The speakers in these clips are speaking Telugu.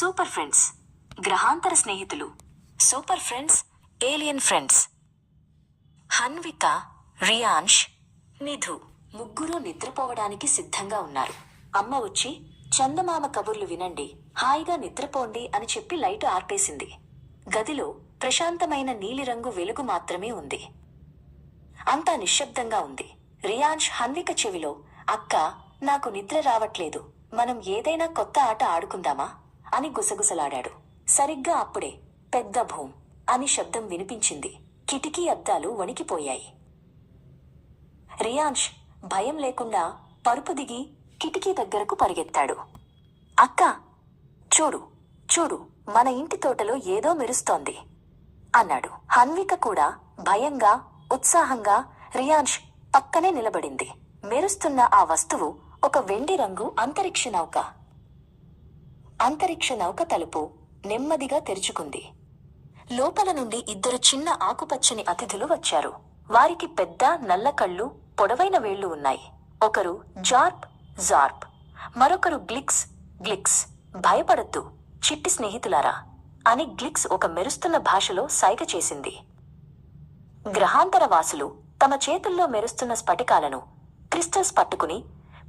సూపర్ ఫ్రెండ్స్, గ్రహాంతర స్నేహితులు, super friends, alien friends. Hanvika, Riyansh, Nidhu ముగ్గురు నిద్రపోవడానికి సిద్ధంగా ఉన్నారు. అమ్మ వచ్చి చందమామ కబుర్లు వినండి, హాయిగా నిద్రపోండి అని చెప్పి లైటు ఆర్పేసింది. గదిలో ప్రశాంతమైన నీలిరంగు వెలుగు మాత్రమే ఉంది. అంతా నిశ్శబ్దంగా ఉంది. రియాన్ష్ హన్విక చెవిలో, అక్క, నాకు నిద్ర రావట్లేదు, మనం ఏదైనా కొత్త ఆట ఆడుకుందామా అని గుసగుసలాడాడు. సరిగ్గా అప్పుడే పెద్ద భూమ్ అని శబ్దం వినిపించింది. కిటికీ అద్దాలు వణికిపోయాయి. రియాన్ష్ భయం లేకుండా పరుపు దిగి కిటికీ దగ్గరకు పరిగెత్తాడు. అక్కా, చూడు చూడు, మన ఇంటి తోటలో ఏదో మెరుస్తోంది అన్నాడు. హన్విక కూడా భయంగా, ఉత్సాహంగా రియాన్ష్ పక్కనే నిలబడింది. మెరుస్తున్న ఆ వస్తువు ఒక వెండి రంగు అంతరిక్ష నౌక. అంతరిక్ష నౌక తలుపు నెమ్మదిగా తెరుచుకుంది. లోపల నుండి ఇద్దరు చిన్న ఆకుపచ్చని అతిథులు వచ్చారు. వారికి పెద్ద నల్ల కళ్ళు, పొడవైన వేళ్లు ఉన్నాయి. ఒకరు జార్ప్ జార్ప్, మరొకరు గ్లిక్స్ గ్లిక్స్. భయపడద్దు చిట్టి స్నేహితులారా అని గ్లిక్స్ ఒక మెరుస్తున్న భాషలో సైగ చేసింది. గ్రహాంతర వాసులు తమ చేతుల్లో మెరుస్తున్న స్ఫటికాలను, క్రిస్టల్స్ పట్టుకుని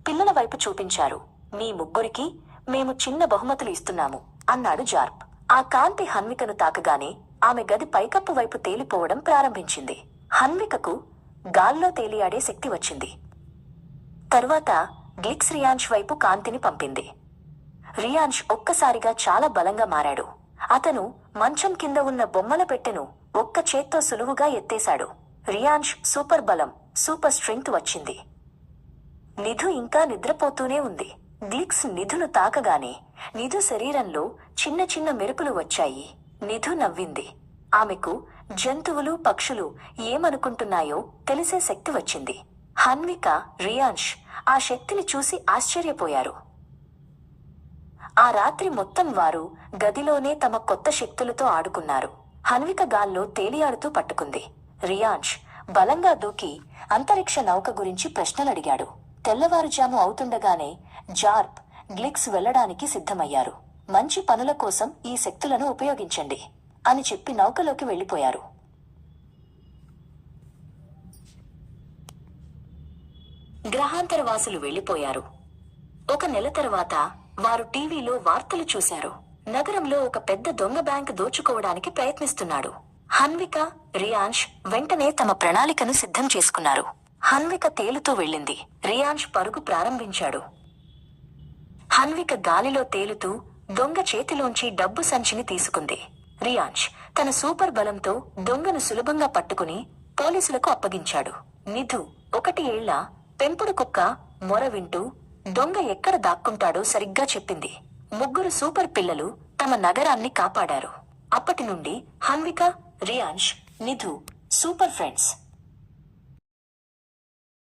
పిల్లల వైపు చూపించారు. మీ ముగ్గురికి మేము చిన్న బహుమతులు ఇస్తున్నాము అన్నాడు జార్ప్. ఆ కాంతి హన్వికను తాకగానే ఆమె గది పైకప్పు వైపు తేలిపోవడం ప్రారంభించింది. హన్వికకు గాల్లో తేలియాడే శక్తి వచ్చింది. తరువాత గ్లిక్స్ రియాన్ష్ వైపు కాంతిని పంపింది. రియాన్ష్ ఒక్కసారిగా చాలా బలంగా మారాడు. అతను మంచం కింద ఉన్న బొమ్మల పెట్టెను ఒక్క చేత్తో సులువుగా ఎత్తేశాడు. రియాన్ష్ సూపర్ బలం, సూపర్ స్ట్రెంగ్త్ వచ్చింది. నిధు ఇంకా నిద్రపోతూనే ఉంది. గ్లిక్స్ నిధును తాకగానే నిధు శరీరంలో చిన్న చిన్న మెరుపులు వచ్చాయి. నిధు నవ్వింది. ఆమెకు జంతువులు, పక్షులు ఏమనుకుంటున్నాయో తెలిసే శక్తి వచ్చింది. హన్విక, రియాన్ష్ ఆ శక్తిని చూసి ఆశ్చర్యపోయారు. ఆ రాత్రి మొత్తం వారు గదిలోనే తమ కొత్త శక్తులతో ఆడుకున్నారు. హన్విక గాల్లో తేలియాడుతూ పట్టుకుంది. రియాన్ష్ బలంగా దూకి అంతరిక్ష నౌక గురించి ప్రశ్నలడిగాడు. తెల్లవారుజాము అవుతుండగానే జార్ప్, గ్లిక్స్ వెళ్లడానికి సిద్ధమయ్యారు. మంచి పనుల కోసం ఈ శక్తులను ఉపయోగించండి అని చెప్పి నౌకలోకి వెళ్లిపోయారు. గ్రహాంతరవాసులు వెళ్లిపోయారు. ఒక నెల తర్వాత వారు టీవీలో వార్తలు చూశారు. నగరంలో ఒక పెద్ద దొంగ బ్యాంక్ దోచుకోవడానికి ప్రయత్నిస్తున్నాడు. హన్విక, రియాన్ష్ వెంటనే తమ ప్రణాళికను సిద్ధం చేసుకున్నారు. హన్విక తేలుతూ వెళ్ళింది. రియాన్ష్ పరుగు ప్రారంభించాడు. హన్విక గాలిలో తేలుతూ దొంగ చేతిలోంచి డబ్బు సంచిని తీసుకుంది. రియాన్ష్ తన సూపర్ బలంతో దొంగను సులభంగా పట్టుకుని పోలీసులకు అప్పగించాడు. నిధు 1 ఏళ్ల పెంపుడు కుక్క మొర వింటూ దొంగ ఎక్కడ దాక్కుంటాడో సరిగ్గా చెప్పింది. ముగ్గురు సూపర్ పిల్లలు తమ నగరాన్ని కాపాడారు. అప్పటి నుండి హన్విక, రియాన్ష్, నిధు సూపర్ ఫ్రెండ్స్.